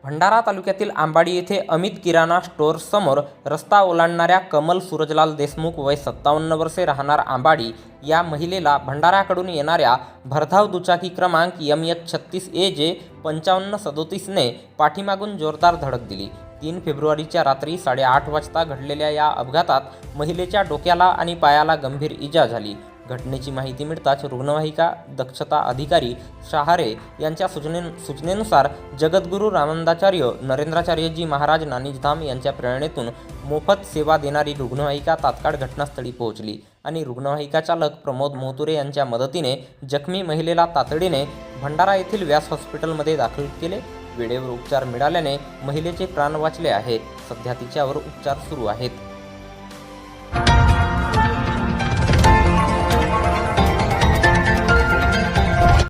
भंडारा तालुक्यातील आंबाडी येथे अमित किराणा स्टोअर्ससमोर रस्ता ओलांडणाऱ्या कमल सूरजलाल देशमुख वय 57 वर्षे राहणार आंबाडी या महिलेला भंडाऱ्याकडून येणाऱ्या भरधाव दुचाकी क्रमांक MH36AJ 5537 ने पाठीमागून जोरदार धडक दिली। 3 फेब्रुवारीच्या रात्री 8:30 वाजता घडलेल्या या अपघातात महिलेच्या डोक्याला आणि पायाला गंभीर इजा झाली। घटनेची माहिती मिळताच रुग्णवाहिका दक्षता अधिकारी शहारे यांच्या सूचनेनुसार जगद्गुरू रामानंदाचार्य नरेंद्राचार्यजी महाराज नानिजधाम यांच्या प्रेरणेतून मोफत सेवा देणारी रुग्णवाहिका तात्काळ घटनास्थळी पोहोचली आणि रुग्णवाहिका चालक प्रमोद मोहतुरे यांच्या मदतीने जखमी महिलेला तातडीने भंडारा येथील व्यास हॉस्पिटलमध्ये दाखल केले। वेळेवर उपचार मिळाल्याने महिलेचे प्राण वाचले आहेत। सध्या तिच्यावर उपचार सुरू आहेत।